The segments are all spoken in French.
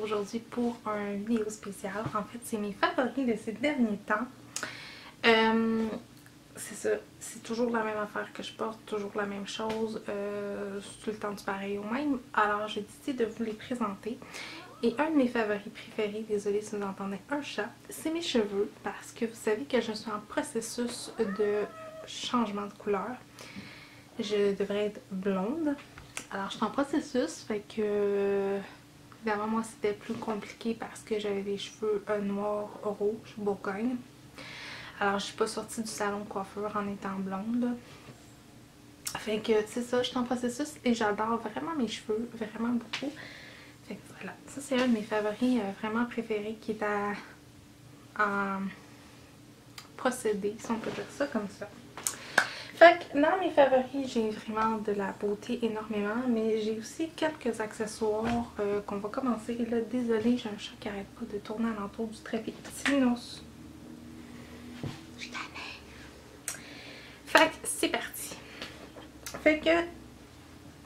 aujourd'hui pour une vidéo spéciale. En fait, c'est mes favoris de ces derniers temps. C'est ça, c'est toujours la même affaire que je porte, toujours la même chose, tout le temps du pareil au même. Alors j'ai décidé de vous les présenter. Et un de mes favoris préférés, désolée si vous entendez un chat, c'est mes cheveux parce que vous savez que je suis en processus de changement de couleur. Je devrais être blonde. Alors je suis en processus, fait que évidemment moi c'était plus compliqué parce que j'avais des cheveux noirs, rouges, bourgogne. Alors je suis pas sortie du salon de coiffeur en étant blonde. Fait que c'est ça, je suis en processus et j'adore vraiment mes cheveux, vraiment beaucoup. Fait que voilà, ça c'est un de mes favoris vraiment préférés qui est à procéder, si on peut dire ça comme ça. Fait que dans mes favoris, j'ai vraiment de la beauté énormément, mais j'ai aussi quelques accessoires qu'on va commencer. Là, désolée, j'ai un chat qui arrête pas de tourner alentour du trépied. Sinos. Je t'en ai. Fait que c'est parti. Fait que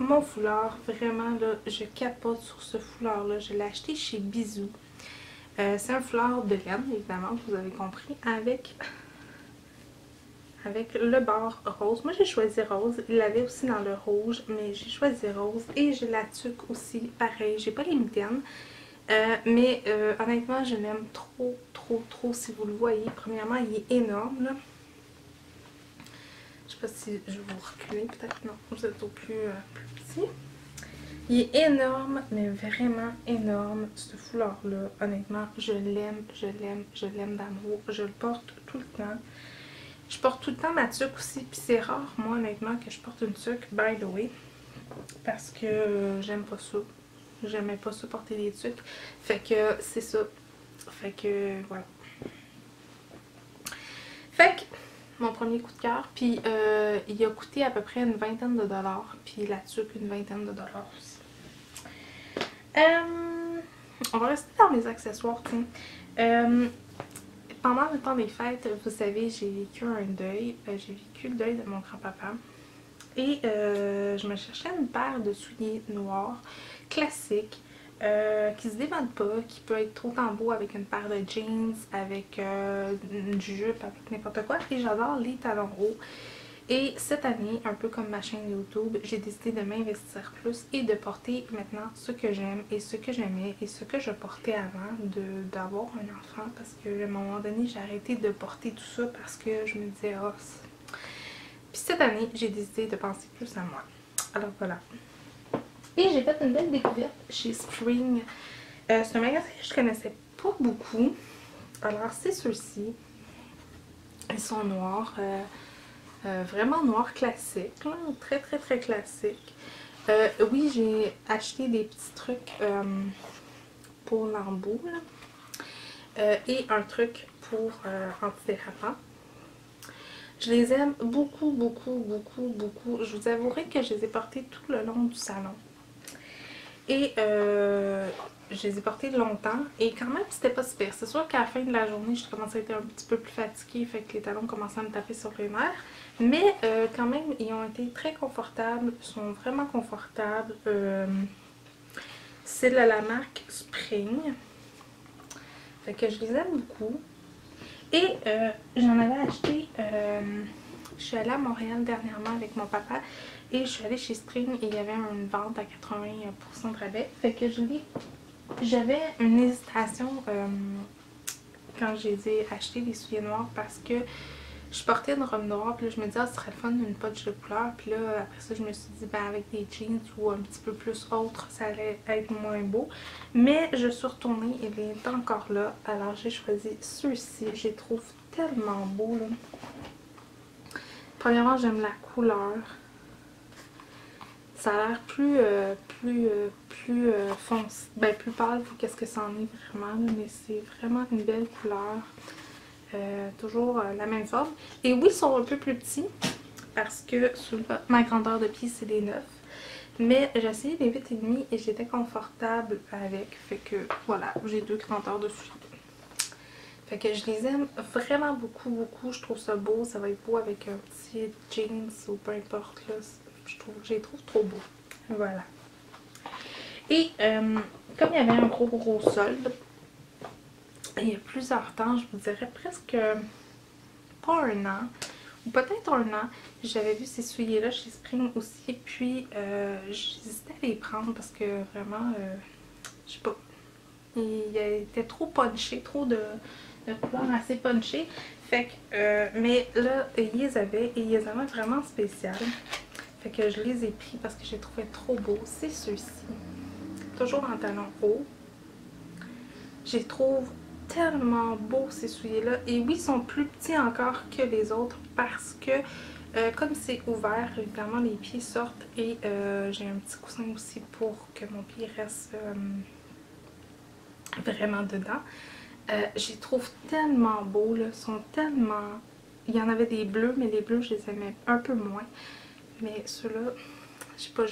mon foulard, vraiment là, je capote sur ce foulard là. Je l'ai acheté chez Bisou. C'est un foulard de laine, évidemment, vous avez compris, avec le bord rose. Moi j'ai choisi rose, il l'avait aussi dans le rouge, mais j'ai choisi rose et j'ai la tuque aussi, pareil, j'ai pas les mitaines. Mais honnêtement je l'aime trop trop trop, si vous le voyez. Premièrement il est énorme là. Je sais pas si je vais vous reculer, peut-être non, vous êtes au plus petit. Il est énorme, mais vraiment énorme ce foulard là, honnêtement je l'aime, je l'aime, je l'aime d'amour, je le porte tout le temps. Je porte tout le temps ma tuque aussi, puis c'est rare, moi, honnêtement, que je porte une tuque, by the way, parce que j'aime pas ça. J'aimais pas ça porter des tuques. Fait que c'est ça. Fait que voilà. Fait que mon premier coup de cœur, puis il a coûté à peu près une vingtaine de dollars, puis la tuque une vingtaine de dollars aussi. On va rester dans les accessoires, tiens. Pendant le temps des fêtes, vous savez, j'ai vécu un deuil. J'ai vécu le deuil de mon grand-papa. Et je me cherchais une paire de souliers noirs, classiques, qui se démodent pas, qui peut être trop en beau avec une paire de jeans, avec une jupe, avec n'importe quoi. Et j'adore les talons hauts. Et cette année, un peu comme ma chaîne YouTube, j'ai décidé de m'investir plus et de porter maintenant ce que j'aime et ce que j'aimais et ce que je portais avant d'avoir un enfant, parce qu'à un moment donné, j'ai arrêté de porter tout ça parce que je me disais « oh, puis cette année, j'ai décidé de penser plus à moi. » Alors voilà. Et j'ai fait une belle découverte chez Spring. C'est un magasin que je connaissais pas beaucoup. Alors c'est ceux-ci. Ils sont noirs. Vraiment noir classique, là, très très très classique. Oui, j'ai acheté des petits trucs pour l'embout et un truc pour antidérapant. Je les aime beaucoup, beaucoup, beaucoup, beaucoup. Je vous avouerai que je les ai portés tout le long du salon. Et je les ai portés longtemps et quand même c'était pas super. C'est sûr qu'à la fin de la journée je commençais à être un petit peu plus fatiguée, fait que les talons commençaient à me taper sur les nerfs. Mais quand même ils ont été très confortables, ils sont vraiment confortables. C'est de la marque Spring. Fait que je les aime beaucoup. Et j'en avais acheté, je suis allée à Montréal dernièrement avec mon papa et je suis allée chez Spring et il y avait une vente à 80% de rabais. Fait que j'avais une hésitation quand j'ai dit acheter des souliers noirs parce que je portais une robe noire, puis là je me disais ah, ce serait le fun d'une poche de couleur, puis là après ça je me suis dit ben avec des jeans ou un petit peu plus autre ça allait être moins beau, mais je suis retournée et il est encore là, alors j'ai choisi ceux-ci, je les trouve tellement beaux là. Premièrement j'aime la couleur, ça a l'air plus foncé, ben plus pâle qu'est-ce que ça en est vraiment, mais c'est vraiment une belle couleur. Toujours la même forme. Et oui, ils sont un peu plus petits parce que sur ma grandeur de pied, c'est des 9. Mais j'ai essayé les 8,5 et j'étais confortable avec. Fait que voilà, j'ai deux grandeurs de souliers. Fait que je les aime vraiment beaucoup, beaucoup. Je trouve ça beau. Ça va être beau avec un petit jeans ou peu importe. Là. Je les trouve trop beaux. Voilà. Et comme il y avait un gros solde, il y a plusieurs temps, je vous dirais presque pas un an, ou peut-être un an, j'avais vu ces souliers-là chez Spring aussi, puis j'hésitais à les prendre parce que vraiment, je sais pas, il était trop punché, trop de couleurs assez punchées. Fait que, mais là, ils les avaient et ils les avaient vraiment spéciales. Fait que je les ai pris parce que je les trouvais trop beaux. C'est ceux-ci. Toujours en talons hauts. Je les trouve tellement beaux ces souliers-là. Et oui, ils sont plus petits encore que les autres parce que comme c'est ouvert, évidemment les pieds sortent et j'ai un petit coussin aussi pour que mon pied reste vraiment dedans. Je les trouve tellement beaux, là. Ils sont tellement... Il y en avait des bleus, mais les bleus, je les aimais un peu moins. Mais ceux-là, je sais pas,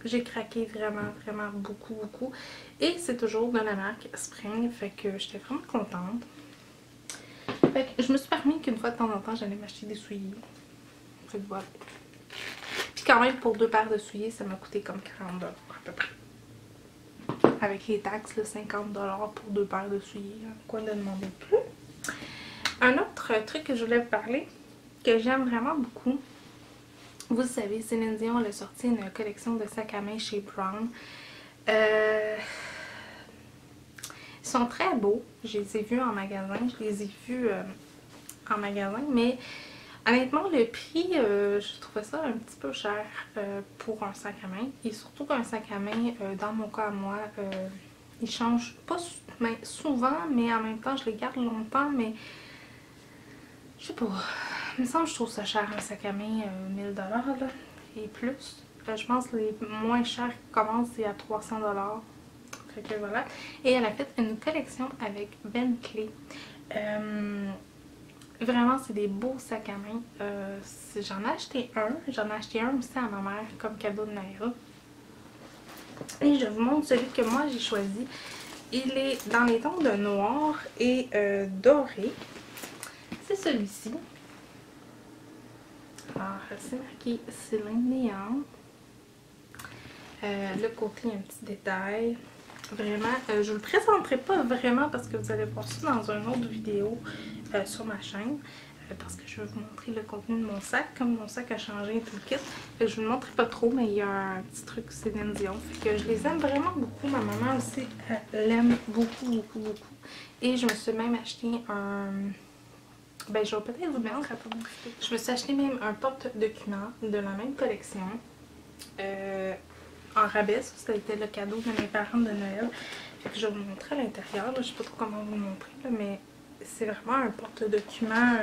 j'ai craqué vraiment beaucoup. Et c'est toujours de la marque Spring, fait que j'étais vraiment contente. Fait que je me suis permis qu'une fois de temps en temps, j'allais m'acheter des souliers. Fait que voilà. Puis quand même, pour 2 paires de souliers, ça m'a coûté comme 40$ à peu près. Avec les taxes, là, 50$ pour 2 paires de souliers. Quoi de demander plus? Un autre truc que je voulais vous parler, que j'aime vraiment beaucoup, vous savez, Céline Dion a sorti une collection de sacs à main chez Brown. Ils sont très beaux. Je les ai vus en magasin. Je les ai vus en magasin, mais honnêtement, le prix, je trouvais ça un petit peu cher pour un sac à main. Et surtout qu'un sac à main, dans mon cas à moi, il change pas souvent, mais en même temps, je les garde longtemps, mais je sais pas. Il me semble que je trouve ça cher un sac à main, 1000$ là, et plus. Je pense que les moins chers qui commencent, c'est à 300$. Fait que voilà. Et elle a fait une collection avec Bentley. Vraiment, c'est des beaux sacs à main. J'en ai acheté un. J'en ai acheté un aussi à ma mère comme cadeau de Noël. Et je vous montre celui que moi j'ai choisi. Il est dans les tons de noir et doré. C'est celui-ci. Alors, c'est marqué Céline Dion. Le côté, un petit détail. Vraiment, je ne le présenterai pas vraiment parce que vous allez voir ça dans une autre vidéo sur ma chaîne. Parce que je vais vous montrer le contenu de mon sac. Comme mon sac a changé et tout le kit. Je ne vous le montrerai pas trop, mais il y a un petit truc Céline Dion. Fait que je les aime vraiment beaucoup. Ma maman aussi l'aime beaucoup. Et je me suis même acheté un... Ben, je vais peut-être vous mettre. Je me suis acheté même un porte-document de la même collection. En rabais, ça a été le cadeau de mes parents de Noël. Fait que je vais vous montrer à l'intérieur. Je ne sais pas trop comment vous le montrer, là, mais c'est vraiment un porte-document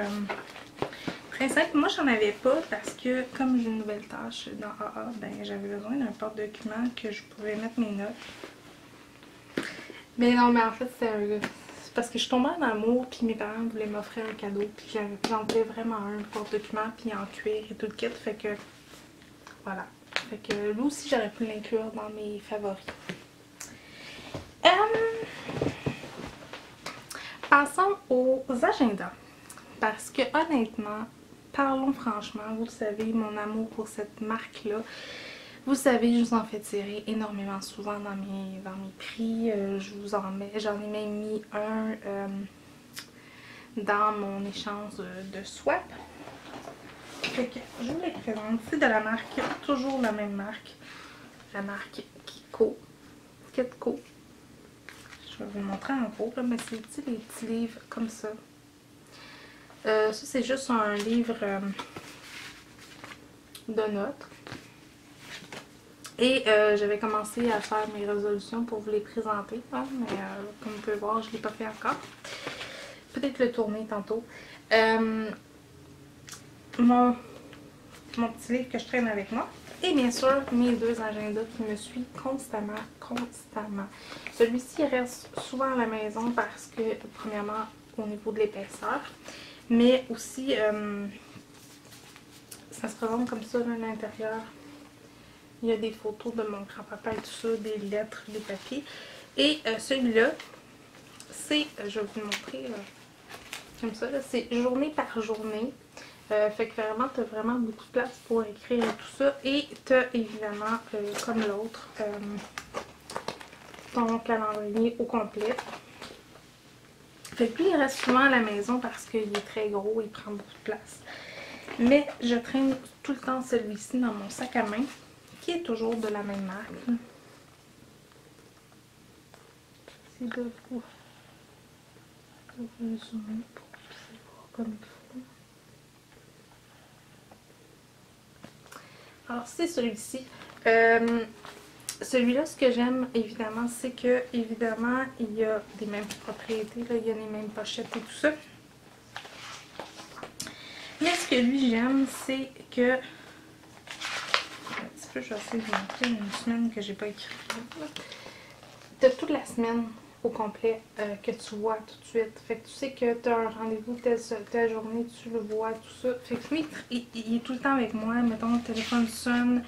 très simple. Moi, j'en avais pas parce que comme j'ai une nouvelle tâche dans AA, ben, j'avais besoin d'un porte-document que je pouvais mettre mes notes. Mais non, mais en fait, c'est parce que je tombais en amour, puis mes parents voulaient m'offrir un cadeau, puis j'en voulais vraiment un porte-document, puis en cuir et tout le kit, fait que voilà. Fait que lui aussi, j'aurais pu l'inclure dans mes favoris. Passons aux agendas. Parce que honnêtement, parlons franchement, vous le savez, mon amour pour cette marque-là. Vous savez, je vous en fais tirer énormément souvent dans mes prix. J'en ai même mis un dans mon échange de swap. Fait que je vous les présente. C'est de la marque, toujours la même marque. La marque Kitco. Kitco. Je vais vous le montrer en gros, là, mais c'est des petits livres comme ça. Ça, c'est juste un livre de notes. Et j'avais commencé à faire mes résolutions pour vous les présenter. Hein, mais comme vous pouvez voir, je ne l'ai pas fait encore. Peut-être le tourner tantôt. Mon petit livre que je traîne avec moi. Et bien sûr, mes 2 agendas qui me suivent constamment. Celui-ci reste souvent à la maison parce que, premièrement, au niveau de l'épaisseur, mais aussi, ça se présente comme ça à l'intérieur. Il y a des photos de mon grand-papa et tout ça, des lettres, des papiers. Et celui-là, c'est, je vais vous le montrer comme ça, c'est journée par journée. Fait que vraiment, tu as vraiment beaucoup de place pour écrire tout ça. Et tu as évidemment, comme l'autre, ton calendrier au complet. Fait que lui, il reste souvent à la maison parce qu'il est très gros, il prend beaucoup de place. Mais je traîne tout le temps celui-ci dans mon sac à main, qui est toujours de la même marque. C'est de vous zoomer pour que vous puissiez voir comme il faut. Alors c'est celui-ci. Celui-là, ce que j'aime évidemment, c'est que évidemment il y a des mêmes propriétés, là, il y a les mêmes pochettes et tout ça. Mais ce que lui j'aime, c'est que un petit peu, je vais essayer de montrer une semaine que j'ai pas écrit. T'as toute la semaine au complet que tu vois tout de suite. Fait que tu sais que tu as un rendez-vous telle journée, tu le vois, tout ça. Fait que lui, il est tout le temps avec moi. Mettons, le téléphone sonne.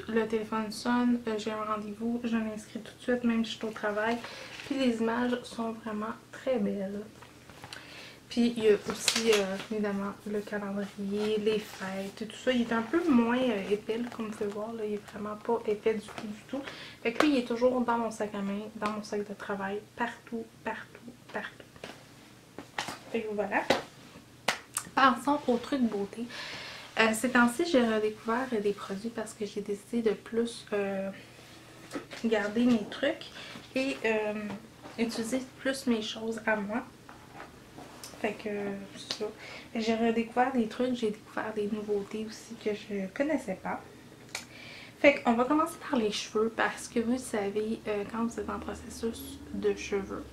Le téléphone sonne, j'ai un rendez-vous, je m'inscris tout de suite, même si je suis au travail. Puis les images sont vraiment très belles. Puis il y a aussi, évidemment, le calendrier, les fêtes et tout ça. Il est un peu moins épais, là, comme vous pouvez voir. Là, il est vraiment pas épais du tout, du tout. Fait que lui, il est toujours dans mon sac à main, dans mon sac de travail, partout, partout, partout. Fait que voilà. Passons au truc beauté. Ces temps-ci, j'ai redécouvert des produits parce que j'ai décidé de plus garder mes trucs et utiliser plus mes choses à moi. Fait que c'est ça. J'ai redécouvert des trucs, j'ai découvert des nouveautés aussi que je connaissais pas. Fait qu'on va commencer par les cheveux parce que vous savez, quand vous êtes en processus de cheveux,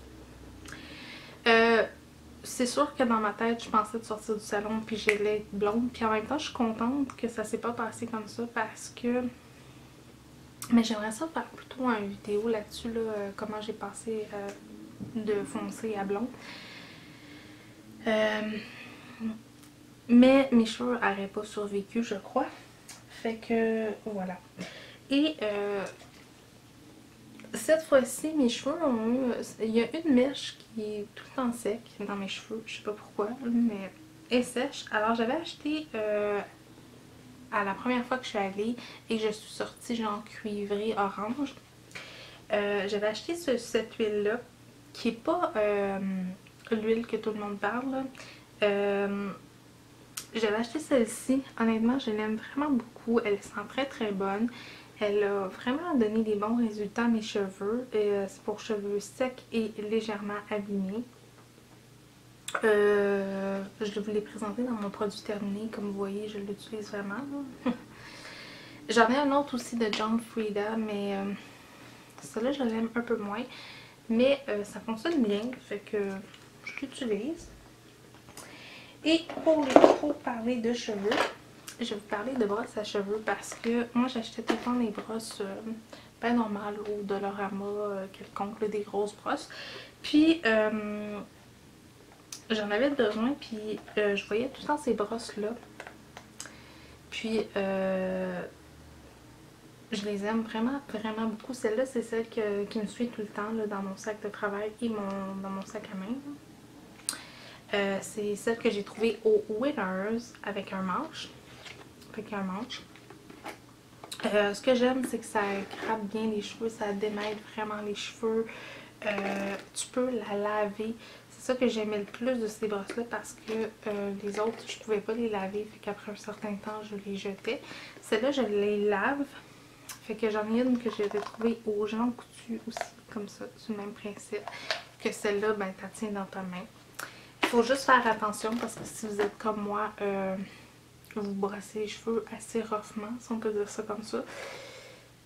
c'est sûr que dans ma tête, je pensais de sortir du salon puis j'allais être blonde. Puis en même temps, je suis contente que ça s'est pas passé comme ça parce que... Mais j'aimerais ça faire plutôt une vidéo là-dessus, là, comment j'ai passé de foncé à blond. Mais mes cheveux n'auraient pas survécu, je crois. Fait que voilà. Et cette fois-ci, mes cheveux ont eu... Il y a une mèche qui est tout le temps sec dans mes cheveux. Je sais pas pourquoi, mais elle est sèche. Alors j'avais acheté à la première fois que je suis allée et que je suis sortie genre cuivré orange. J'avais acheté cette huile-là qui est pas l'huile que tout le monde parle. J'avais acheté celle-ci. Honnêtement, je l'aime vraiment beaucoup. Elle sent très très bonne. Elle a vraiment donné des bons résultats à mes cheveux. C'est pour cheveux secs et légèrement abîmés. Je vous l'ai présenté dans mon produit terminé. Comme vous voyez, je l'utilise vraiment. J'en ai un autre aussi de John Frieda, mais celui-là, je l'aime un peu moins. Mais ça fonctionne bien, fait que je l'utilise. Et pour parler de cheveux, je vais vous parler de brosses à cheveux parce que moi j'achetais tout le temps des brosses ben normales au Dollarama quelconque, là, des grosses brosses. Puis j'en avais besoin, puis je voyais tout le temps ces brosses là. Puis je les aime vraiment, vraiment beaucoup. Celle-là, c'est celle qui me suit tout le temps là, dans mon sac de travail et dans mon sac à main. C'est celle que j'ai trouvée au Winners avec un manche. Ce que j'aime, c'est que ça gratte bien les cheveux, ça démêle vraiment les cheveux. Tu peux la laver. C'est ça que j'aimais le plus de ces brosses-là parce que les autres, je pouvais pas les laver. Fait qu'après un certain temps, je les jetais. Celle-là, je les lave. Fait que j'en ai une que j'ai retrouvée au Jean Coutu aussi, comme ça, du même principe. Que celle-là, ben, t'as tiens dans ta main. Il faut juste faire attention parce que si vous êtes comme moi, vous brossez les cheveux assez roughement, si on peut dire ça comme ça.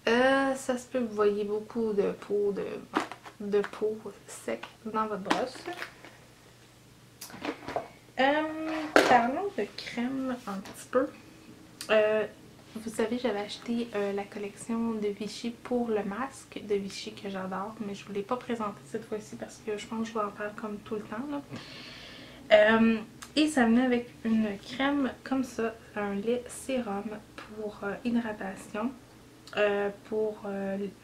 Ça se peut que vous voyez beaucoup de peau, sec dans votre brosse. Parlons de crème un petit peu. Vous savez, j'avais acheté la collection de Vichy pour le masque de Vichy que j'adore, mais je ne vous l'ai pas présenté cette fois-ci parce que je pense que je vais en faire comme tout le temps, là. Et ça venait avec une crème comme ça, un lait sérum pour hydratation, pour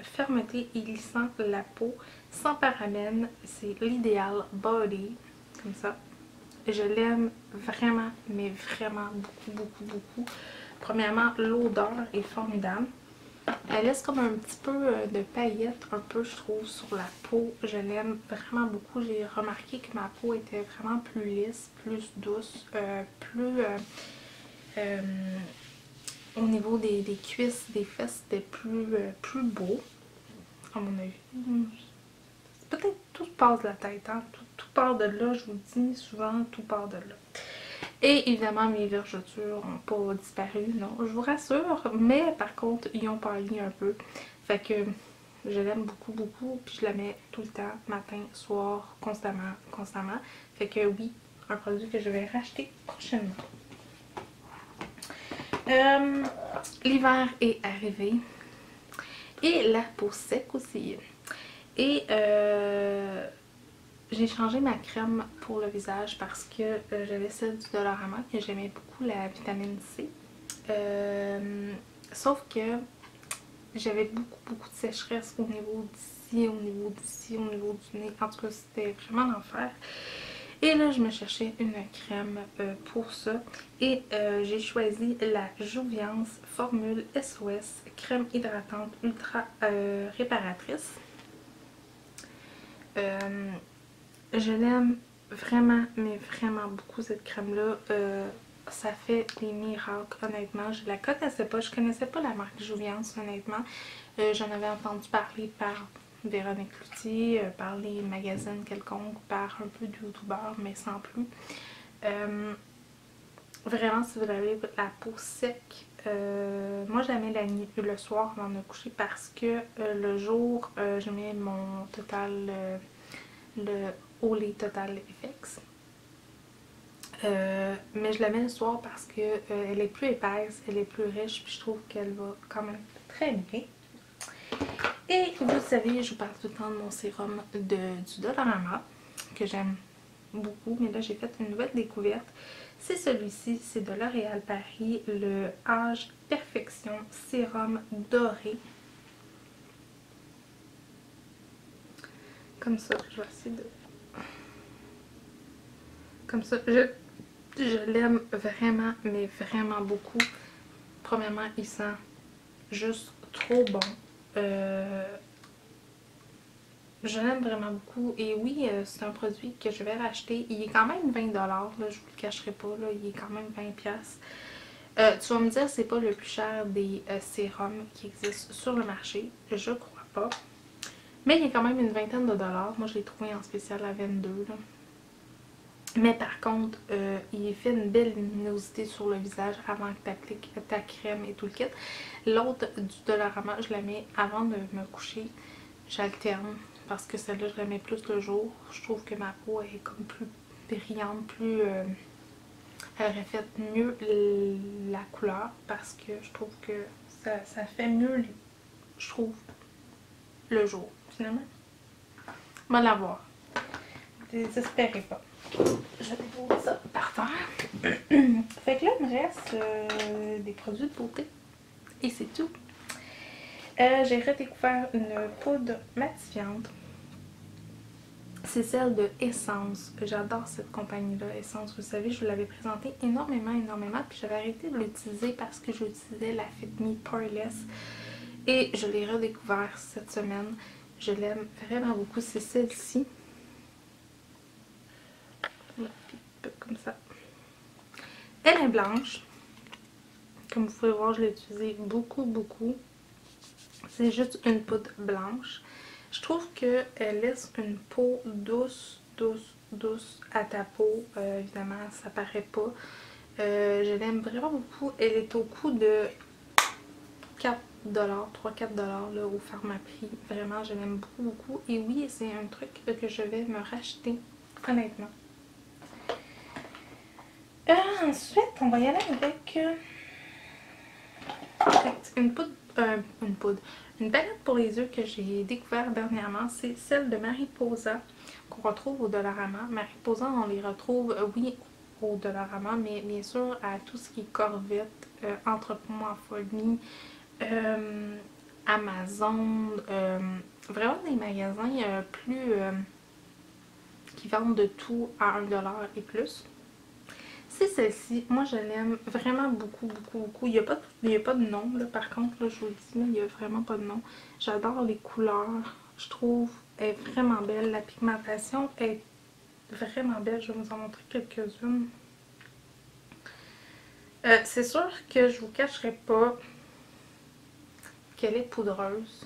fermeté et lissant la peau, sans parabènes. C'est l'idéal body, comme ça. Je l'aime vraiment, mais vraiment beaucoup, beaucoup, beaucoup. Premièrement, l'odeur est formidable. Elle laisse comme un petit peu de paillettes, un peu je trouve, sur la peau. Je l'aime vraiment beaucoup. J'ai remarqué que ma peau était vraiment plus lisse, plus douce, plus... euh, au niveau des cuisses, des fesses, c'était plus beau, à mon avis. Peut-être tout part de la tête, hein? Tout part de là, je vous dis souvent, tout part de là. Et évidemment, mes vergetures n'ont pas disparu, non, je vous rassure, mais par contre, ils ont pâli un peu. Fait que je l'aime beaucoup, beaucoup, puis je la mets tout le temps, matin, soir, constamment, constamment. Fait que oui, un produit que je vais racheter prochainement. L'hiver est arrivé et la peau sec aussi. Et j'ai changé ma crème pour le visage parce que j'avais celle du Dollarama que j'aimais beaucoup, la vitamine C. Sauf que j'avais beaucoup de sécheresse au niveau d'ici, au niveau d'ici, au niveau du nez. En tout cas, c'était vraiment l'enfer. Et là, je me cherchais une crème pour ça. Et j'ai choisi la Jouvence Formule SOS crème hydratante ultra réparatrice. Je l'aime vraiment, mais vraiment beaucoup cette crème-là. Ça fait des miracles, honnêtement. Je la connaissais pas. Je connaissais pas la marque Jouvence, honnêtement. J'en avais entendu parler par Véronique Cloutier, par les magazines quelconques, par un peu de youtubeurs, mais sans plus. Vraiment, si vous avez la peau sec, moi je la mets la nuit, le soir avant de me coucher parce que le jour, je mets mon Total, le Olay Total FX. Mais je la mets le soir parce que elle est plus épaisse, elle est plus riche, puis je trouve qu'elle va quand même très bien. Et vous savez, je vous parle tout le temps de mon sérum du Dollarama, que j'aime beaucoup, mais là j'ai fait une nouvelle découverte. C'est celui-ci, c'est de L'Oréal Paris, le Âge Perfection Sérum Doré. Comme ça, je vais essayer de... Comme ça, je l'aime vraiment, mais vraiment beaucoup. Premièrement, il sent juste trop bon. Je l'aime vraiment beaucoup. Et oui, c'est un produit que je vais racheter. Il est quand même 20$, là, je vous le cacherai pas, là, il est quand même 20$. Tu vas me dire, c'est pas le plus cher des sérums qui existent sur le marché. Je crois pas. Mais il y a quand même une vingtaine de dollars. Moi, je l'ai trouvé en spécial à 22$. Là. Mais par contre, il fait une belle luminosité sur le visage avant que tu appliques ta crème et tout le kit. L'autre du Dollarama, je la mets avant de me coucher. J'alterne parce que celle-là, je la mets plus le jour. Je trouve que ma peau est comme plus brillante, plus... elle reflète mieux la couleur parce que je trouve que ça fait mieux, je trouve, le jour, finalement. On va la voir. Désespérez pas. Je dépose ça par terre. Fait que là, il me reste des produits de beauté. Et c'est tout. J'ai redécouvert une poudre matifiante. C'est celle de Essence. J'adore cette compagnie-là, Essence. Vous savez, je vous l'avais présentée énormément. Puis j'avais arrêté de l'utiliser parce que j'utilisais la Fit Me Poreless. Et je l'ai redécouvert cette semaine. Je l'aime vraiment beaucoup. C'est celle-ci. Comme ça. Elle est blanche. Comme vous pouvez voir, je l'ai utilisée beaucoup. C'est juste une poudre blanche. Je trouve qu'elle laisse une peau douce à ta peau. Évidemment, ça paraît pas. Je l'aime vraiment beaucoup. Elle est au coût de 4$, 3-4$ là, au Pharmaprix. Vraiment, je l'aime beaucoup. Et oui, c'est un truc que je vais me racheter, honnêtement. Ensuite, on va y aller avec une palette pour les yeux que j'ai découvert dernièrement. C'est celle de Mariposa qu'on retrouve au Dollarama. Mariposa, on les retrouve, oui, au Dollarama, mais bien sûr à tout ce qui est Corvette, Entrepôt en folie, Amazon, vraiment des magasins qui vendent de tout à 1$ et plus. c'est celle-ci. Moi, je l'aime vraiment beaucoup, beaucoup, beaucoup. Il y a pas de nom, là, par contre, là, je vous le dis, là, il n'y a vraiment pas de nom. J'adore les couleurs. Je trouve elle est vraiment belle. La pigmentation est vraiment belle. Je vais vous en montrer quelques-unes. C'est sûr que je vous cacherai pas qu'elle est poudreuse.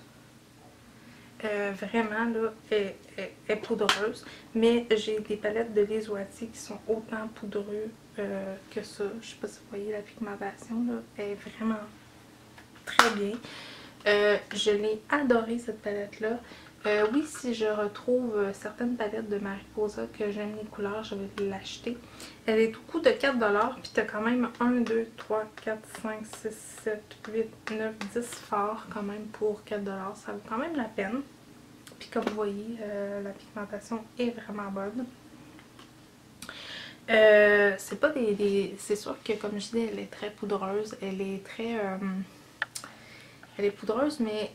Vraiment, là, elle est poudreuse. Mais j'ai des palettes de Liz Wattier qui sont autant poudreux que ça. Je sais pas si vous voyez la pigmentation, là. Elle est vraiment très bien. Je l'ai adorée, cette palette-là. Oui, si je retrouve certaines palettes de Mariposa que j'aime les couleurs, je vais l'acheter. Elle est au coût de 4$, puis t'as quand même 1, 2, 3, 4, 5, 6, 7, 8, 9, 10 fards quand même pour 4$. Ça vaut quand même la peine. Puis comme vous voyez, la pigmentation est vraiment bonne. C'est pas c'est sûr que comme je dis, elle est très poudreuse. Elle est très... elle est poudreuse, mais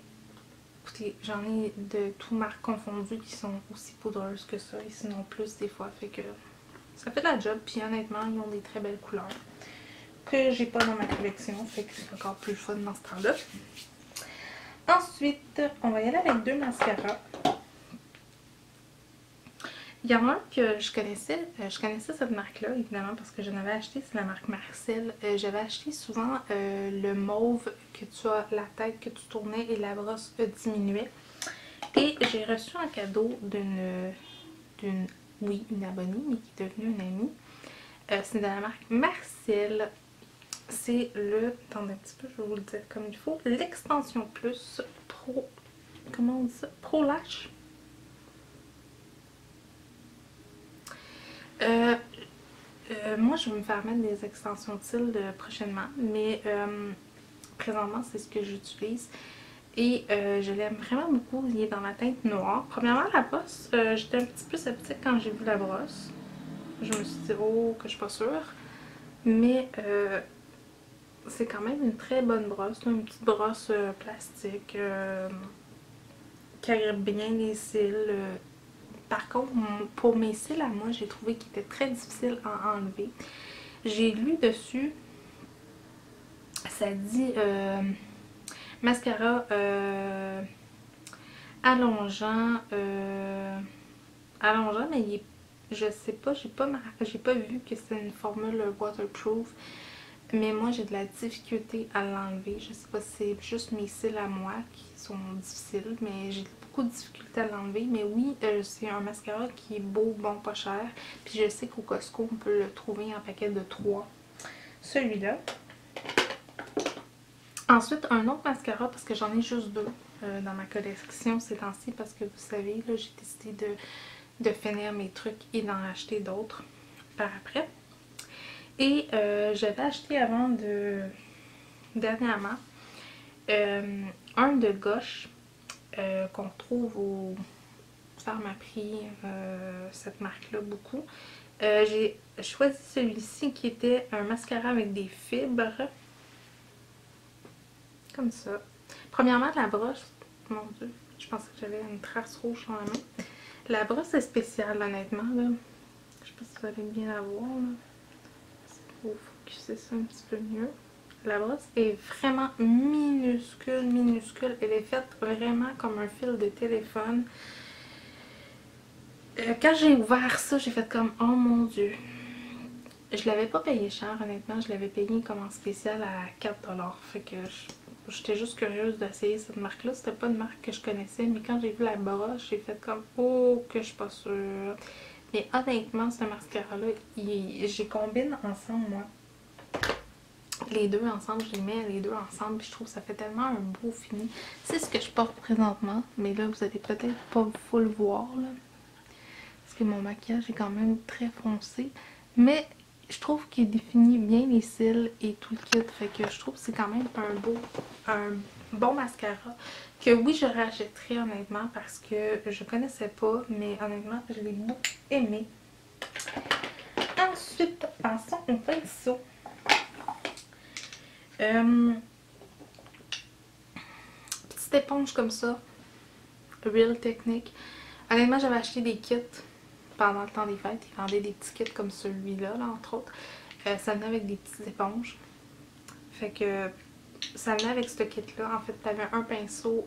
écoutez, j'en ai de toutes marques confondues qui sont aussi poudreuses que ça, et sinon plus des fois. Fait que ça fait de la job, puis honnêtement, ils ont des très belles couleurs que j'ai pas dans ma collection, fait que c'est encore plus fun dans ce temps-là. Ensuite, on va y aller avec 2 mascaras. Il y en a un que je connaissais cette marque-là, évidemment, parce que je l'avais acheté, c'est la marque Marcel. J'avais acheté souvent le mauve, que tu as la tête que tu tournais et la brosse diminuait. Et j'ai reçu un cadeau d'une abonnée, mais qui est devenue une amie. C'est de la marque Marcel. C'est le, attendez un petit peu, je vais vous le dire comme il faut, l'extension plus Pro, comment on dit ça? Pro Lash. Moi, je vais me faire mettre des extensions de cils prochainement, mais présentement, c'est ce que j'utilise. Et je l'aime vraiment beaucoup. Il est dans la teinte noire. Premièrement, la brosse, j'étais un petit peu sceptique quand j'ai vu la brosse. Je me suis dit, oh, que je suis pas sûre. Mais c'est quand même une très bonne brosse. Là, une petite brosse plastique qui agrippe bien les cils. Par contre, pour mes cils à moi, j'ai trouvé qu'il était très difficile à enlever. J'ai lu dessus, ça dit mascara allongeant, mais il est, je sais pas, j'ai pas vu que c'était une formule waterproof. Mais moi, j'ai de la difficulté à l'enlever. Je sais pas si c'est juste mes cils à moi qui sont difficiles, mais j'ai beaucoup de difficulté à l'enlever. Mais oui, c'est un mascara qui est beau, bon, pas cher. Puis je sais qu'au Costco, on peut le trouver en paquet de 3. Celui-là. Ensuite, un autre mascara, parce que j'en ai juste 2 dans ma collection ces temps-ci, parce que vous savez, là, j'ai décidé de finir mes trucs et d'en acheter d'autres par après. Et j'avais acheté dernièrement un de gauche qu'on trouve au Pharmaprix, cette marque-là beaucoup. J'ai choisi celui-ci qui était un mascara avec des fibres. Comme ça. Premièrement, la brosse, mon dieu, je pensais que j'avais une trace rouge sur la main. La brosse est spéciale, honnêtement, là. Je sais pas si vous allez bien la voir, là. Faut focuser ça un petit peu mieux. La brosse est vraiment minuscule, minuscule. Elle est faite vraiment comme un fil de téléphone. Quand j'ai ouvert ça, j'ai fait comme, oh mon dieu. Je l'avais pas payé cher, honnêtement. Je l'avais payé comme en spécial à 4$. Fait que j'étais juste curieuse d'essayer cette marque-là. C'était pas une marque que je connaissais, mais quand j'ai vu la brosse, j'ai fait comme, oh, que je suis pas sûre. Mais honnêtement, ce mascara-là, j'y combine ensemble, moi. Les deux ensemble, je les mets les deux ensemble, puis je trouve que ça fait tellement un beau fini. C'est ce que je porte présentement, mais là, vous allez peut-être pas vous le voir, là. Parce que mon maquillage est quand même très foncé. Mais je trouve qu'il définit bien les cils et tout le kit. Fait que je trouve que c'est quand même un bon mascara. Que oui, je rachèterais honnêtement parce que je connaissais pas. Mais honnêtement, je l'ai beaucoup aimé. Ensuite, passons au pinceau. Petite éponge comme ça. Real Technique. Honnêtement, j'avais acheté des kits pendant le temps des fêtes. Ils vendaient des petits kits comme celui-là, là, entre autres. ça venait avec des petites éponges. Fait que ça venait avec ce kit-là. En fait, t'avais un pinceau.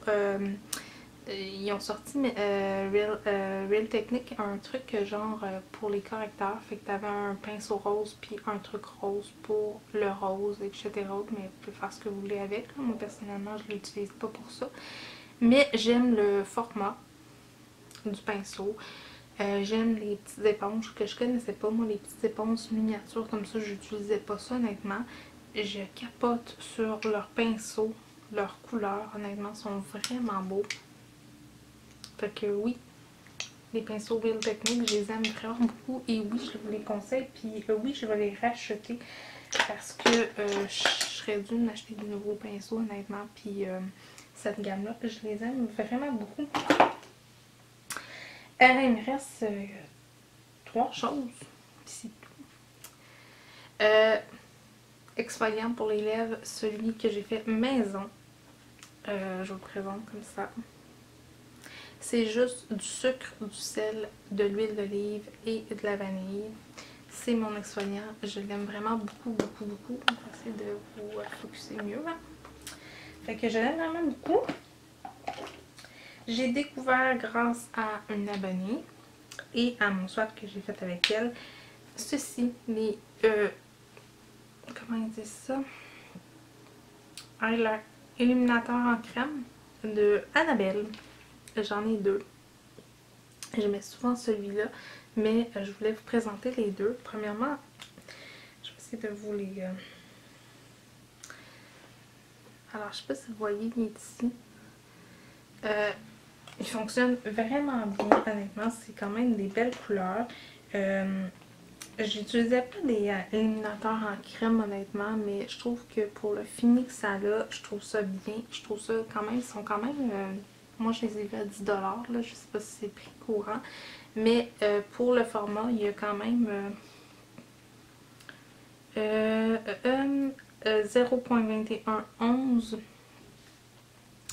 Ils ont sorti Real Technique un truc genre pour les correcteurs. Fait que t'avais un pinceau rose puis un truc rose pour le rose, etc. Mais vous pouvez faire ce que vous voulez avec. Moi personnellement, je l'utilise pas pour ça. Mais j'aime le format du pinceau. J'aime les petites éponges que je connaissais pas. Moi, les petites éponges miniatures comme ça, j'utilisais pas ça honnêtement. Je capote sur leurs pinceaux, leurs couleurs. Honnêtement, sont vraiment beaux. Fait que oui, les pinceaux Real Technique, je les aime vraiment beaucoup. Et oui, je vous les conseille. Puis oui, je vais les racheter parce que je serais dû m'acheter de nouveaux pinceaux honnêtement. Puis cette gamme-là, je les aime vraiment beaucoup. Il me reste 3 choses. C'est tout. Exfoliant pour les lèvres, celui que j'ai fait maison. Je vous le présente comme ça. C'est juste du sucre, du sel, de l'huile d'olive et de la vanille. C'est mon exfoliant. Je l'aime vraiment beaucoup, beaucoup, beaucoup. On va essayer de vous focuser mieux. Hein? Fait que je l'aime vraiment beaucoup. J'ai découvert grâce à une abonnée et à mon swap que j'ai fait avec elle. Ceci, les... comment ils disent ça? Illuminateur en crème de Annabelle. J'en ai 2. J'aimais souvent celui-là, mais je voulais vous présenter les deux. Premièrement, je vais essayer de vous les... Alors, je sais pas si vous voyez, il est ici. Il fonctionne vraiment bien, honnêtement. C'est quand même des belles couleurs. J'utilisais pas des éliminateurs en crème, honnêtement, mais je trouve que pour le fini que ça a, je trouve ça bien. Je trouve ça quand même, ils sont quand même... moi, je les ai vus à 10$, là. Je sais pas si c'est prix courant. Mais pour le format, il y a quand même 0.2111.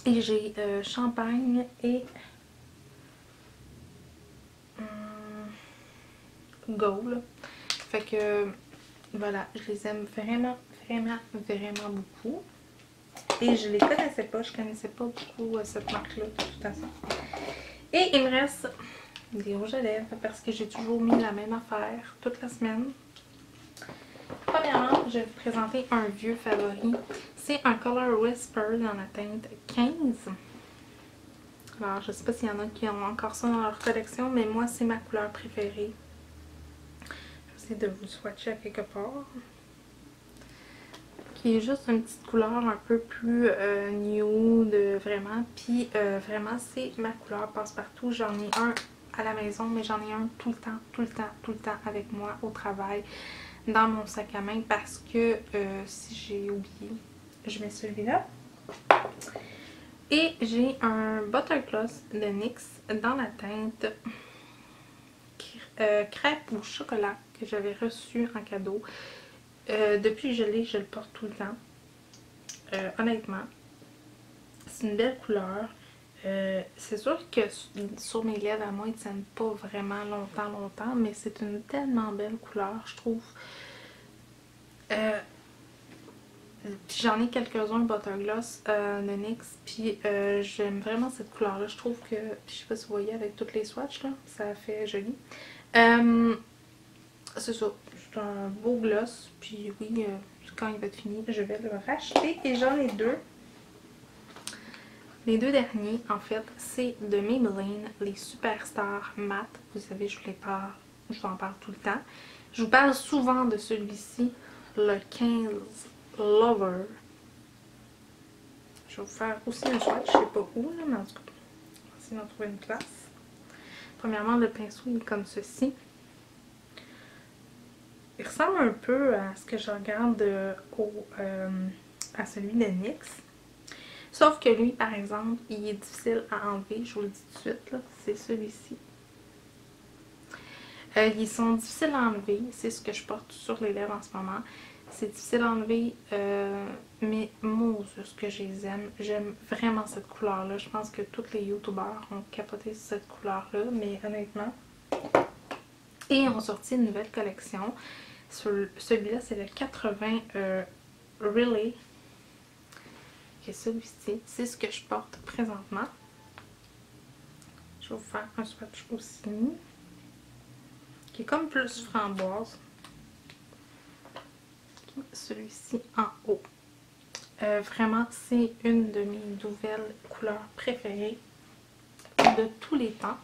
Et j'ai champagne et gold. Fait que voilà, je les aime vraiment, vraiment, vraiment beaucoup. Et je les connaissais pas, je connaissais pas beaucoup cette marque-là de toute façon. Et il me reste des rouges à lèvres parce que j'ai toujours mis la même affaire toute la semaine. Premièrement, je vais vous présenter un vieux favori. C'est un Color Whisper dans la teinte 15. Alors, je sais pas s'il y en a qui ont encore ça dans leur collection, mais moi, c'est ma couleur préférée. Je vais essayer de vous swatcher à quelque part. Qui est juste une petite couleur un peu plus nude, vraiment. Puis, vraiment, c'est ma couleur passe-partout. J'en ai un à la maison, mais j'en ai un tout le temps, tout le temps, tout le temps avec moi au travail, dans mon sac à main, parce que si j'ai oublié, je mets celui-là. Et j'ai un Butter Gloss de NYX dans la teinte crêpe ou chocolat que j'avais reçu en cadeau. Depuis que je l'ai, je le porte tout le temps. Honnêtement, c'est une belle couleur. C'est sûr que sur mes lèvres à moi, ils ne tiennent pas vraiment longtemps, mais c'est une tellement belle couleur, je trouve. J'en ai quelques-uns Buttergloss de NYX, puis j'aime vraiment cette couleur-là. Je trouve que, je sais pas si vous voyez avec toutes les swatchs, là, ça fait joli. C'est ça, c'est un beau gloss, puis oui, quand il va être fini, je vais le racheter. Et j'en ai 2. Les 2 derniers, en fait, c'est de Maybelline, les Superstars Matte. Vous savez, je vous en parle tout le temps. Je vous parle souvent de celui-ci, le 15 Lover. Je vais vous faire aussi un swatch, je sais pas où, là, mais en tout cas, on va essayer d'en trouver une place. Premièrement, le pinceau il est comme ceci. Il ressemble un peu à ce que je regarde à celui de NYX. Sauf que lui, par exemple, il est difficile à enlever, je vous le dis tout de suite, là, c'est celui-ci. Ils sont difficiles à enlever, c'est ce que je porte sur les lèvres en ce moment. C'est difficile à enlever, mais mon Dieu, ce que je les aime. J'aime vraiment cette couleur-là. Je pense que tous les youtubeurs ont capoté sur cette couleur-là, mais honnêtement. Et ils ont sorti une nouvelle collection. Celui-là, c'est le 80 Relay. Et celui-ci, c'est ce que je porte présentement. Je vais vous faire un swatch aussi, qui est comme plus framboise. Celui-ci en haut. Vraiment, c'est une de mes nouvelles couleurs préférées de tous les temps.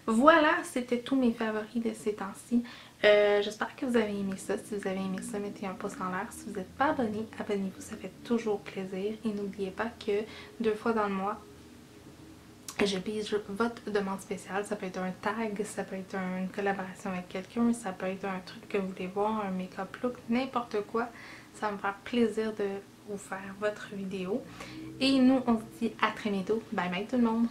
Voilà, c'était tous mes favoris de ces temps-ci. J'espère que vous avez aimé ça. Si vous avez aimé ça, mettez un pouce en l'air. Si vous n'êtes pas abonné, abonnez-vous, ça fait toujours plaisir. Et n'oubliez pas que 2 fois dans le mois, je pige votre demande spéciale. Ça peut être un tag, ça peut être une collaboration avec quelqu'un, ça peut être un truc que vous voulez voir, un make-up look, n'importe quoi. Ça va me faire plaisir de vous faire votre vidéo. Et nous, on se dit à très bientôt. Bye bye tout le monde!